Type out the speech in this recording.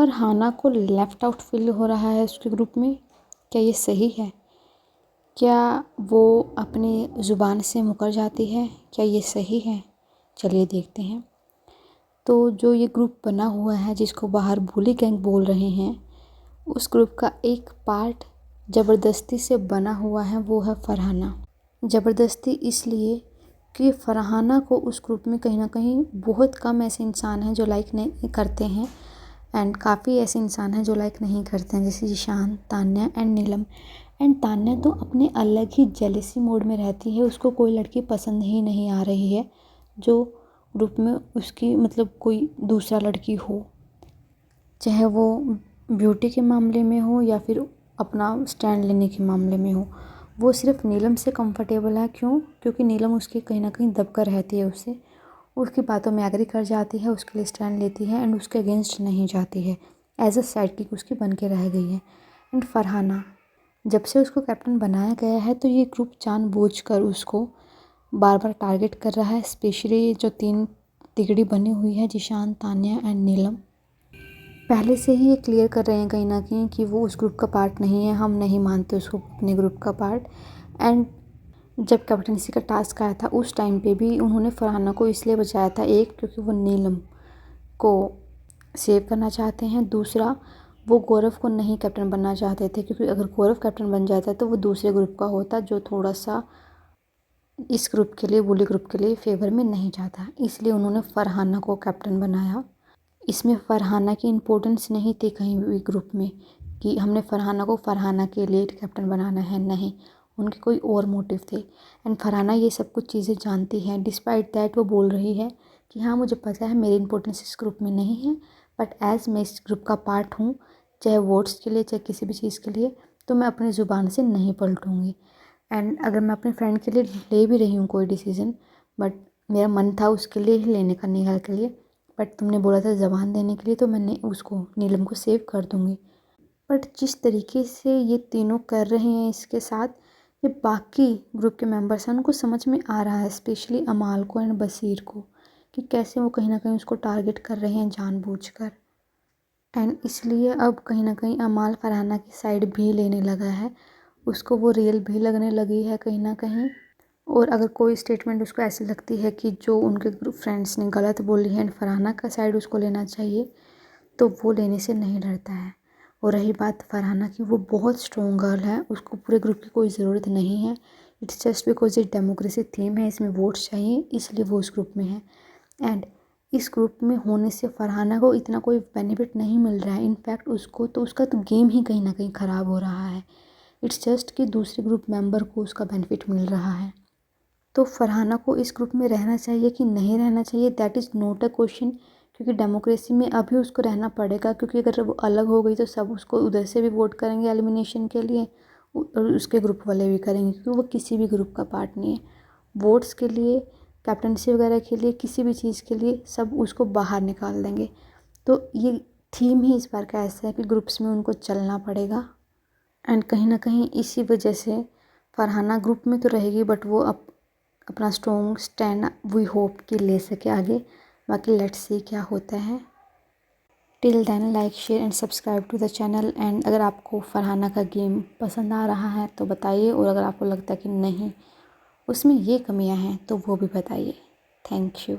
फरहाना को left out feel हो रहा है उसके ग्रुप में। क्या ये सही है? क्या वो अपनी ज़ुबान से मुकर जाती है? क्या ये सही है? चलिए देखते हैं। तो जो ये ग्रुप बना हुआ है जिसको बाहर बुली गैंग बोल रहे हैं, उस ग्रुप का एक पार्ट ज़बरदस्ती से बना हुआ है, वो है फरहाना। ज़बरदस्ती इसलिए कि फरहाना को उस ग्रुप में कहीं ना कहीं बहुत कम ऐसे इंसान हैं जो लाइक नहीं करते हैं, एंड काफ़ी ऐसे इंसान हैं जो लाइक नहीं करते हैं, जैसे ईशान, तान्या एंड नीलम। एंड तान्या तो अपने अलग ही जेलेसी मोड में रहती है, उसको कोई लड़की पसंद ही नहीं आ रही है जो ग्रुप में उसकी मतलब कोई दूसरा लड़की हो, चाहे वो ब्यूटी के मामले में हो या फिर अपना स्टैंड लेने के मामले में हो। वो सिर्फ नीलम से कंफर्टेबल है। क्यों? क्योंकि नीलम उसकी कहीं ना कहीं दबकर रहती है, उससे उसकी बातों में एग्री कर जाती है, उसके लिए स्टैंड लेती है एंड उसके अगेंस्ट नहीं जाती है, एज अ साइड किक उसकी बन के रह गई है। एंड फरहाना, जब से उसको कैप्टन बनाया गया है तो ये ग्रुप जानबूझकर उसको बार बार टारगेट कर रहा है, स्पेशली जो 3 तिगड़ी बनी हुई है, जिशान, तान्या एंड नीलम। पहले से ही ये क्लियर कर रहे हैं कहीं ना कहीं कि वो उस ग्रुप का पार्ट नहीं है, हम नहीं मानते उसको अपने ग्रुप का पार्ट। एंड जब कैप्टनसी का टास्क आया था उस टाइम पे भी उन्होंने फरहाना को इसलिए बचाया था, एक क्योंकि वो नीलम को सेव करना चाहते हैं, दूसरा वो गौरव को नहीं कैप्टन बनना चाहते थे, क्योंकि अगर गौरव कैप्टन बन जाता तो वो दूसरे ग्रुप का होता जो थोड़ा सा इस ग्रुप के लिए, बुली ग्रुप के लिए फेवर में नहीं जाता। इसलिए उन्होंने फरहाना को कैप्टन बनाया। इसमें फरहाना की इम्पोर्टेंस नहीं थी कहीं भी ग्रुप में कि हमने फरहाना को फरहाना के लिए कैप्टन बनाना है, नहीं, उनके कोई और मोटिव थे। एंड फरहाना ये सब कुछ चीज़ें जानती है, डिस्पाइट दैट वो बोल रही है कि हाँ मुझे पता है मेरी इंपॉर्टेंस इस ग्रुप में नहीं है, बट एज़ मैं इस ग्रुप का पार्ट हूँ, चाहे वोट्स के लिए चाहे किसी भी चीज़ के लिए, तो मैं अपनी ज़ुबान से नहीं पलटूँगी। एंड अगर मैं अपने फ्रेंड के लिए ले भी रही हूँ कोई डिसीज़न, बट मेरा मन था उसके लिए ही लेने का, निहाल के लिए, बट तुमने बोला था ज़बान देने के लिए, तो मैंने उसको, नीलम को सेव कर दूँगी। बट जिस तरीके से ये तीनों कर रहे हैं इसके साथ, ये बाकी ग्रुप के मेंबर्स हैं उनको समझ में आ रहा है, स्पेशली अमाल को एंड बसीर को, कि कैसे वो कहीं ना कहीं उसको टारगेट कर रहे हैं जानबूझकर। एंड इसलिए अब कहीं ना कहीं अमाल फरहाना की साइड भी लेने लगा है, उसको वो रियल भी लगने लगी है कहीं ना कहीं। और अगर कोई स्टेटमेंट उसको ऐसी लगती है कि जो उनके ग्रुप फ्रेंड्स ने गलत बोली है एंड फरहाना का साइड उसको लेना चाहिए, तो वो लेने से नहीं डरता है। और रही बात फरहाना की, वो बहुत स्ट्रॉन्ग गर्ल है, उसको पूरे ग्रुप की कोई ज़रूरत नहीं है। इट्स जस्ट बिकॉज ये डेमोक्रेसी थीम है, इसमें वोट्स चाहिए, इसलिए वो उस ग्रुप में है। एंड इस ग्रुप में होने से फरहाना को इतना कोई बेनिफिट नहीं मिल रहा है, इनफैक्ट उसको तो उसका तो गेम ही कहीं ना कहीं ख़राब हो रहा है। इट्स जस्ट कि दूसरे ग्रुप मेंबर को उसका बेनिफिट मिल रहा है। तो फरहाना को इस ग्रुप में रहना चाहिए कि नहीं रहना चाहिए, that is not a question, क्योंकि डेमोक्रेसी में अभी उसको रहना पड़ेगा, क्योंकि अगर वो अलग हो गई तो सब उसको उधर से भी वोट करेंगे एलिमिनेशन के लिए, और उसके ग्रुप वाले भी करेंगे, क्योंकि वो किसी भी ग्रुप का पार्ट नहीं है। वोट्स के लिए, कैप्टनसी वगैरह के लिए, किसी भी चीज़ के लिए सब उसको बाहर निकाल देंगे। तो ये थीम ही इस बार का ऐसा है कि ग्रुप्स में उनको चलना पड़ेगा। एंड कहीं ना कहीं इसी वजह से फरहाना ग्रुप में तो रहेगी, बट वो अपना स्ट्रॉन्ग स्टैंड वी होप कि ले सके आगे। बाकी लेट्स सी क्या होता है। Till then like, share and subscribe to the channel. And अगर आपको फरहाना का गेम पसंद आ रहा है तो बताइए, और अगर आपको लगता है कि नहीं उसमें ये कमियां हैं तो वो भी बताइए। Thank you.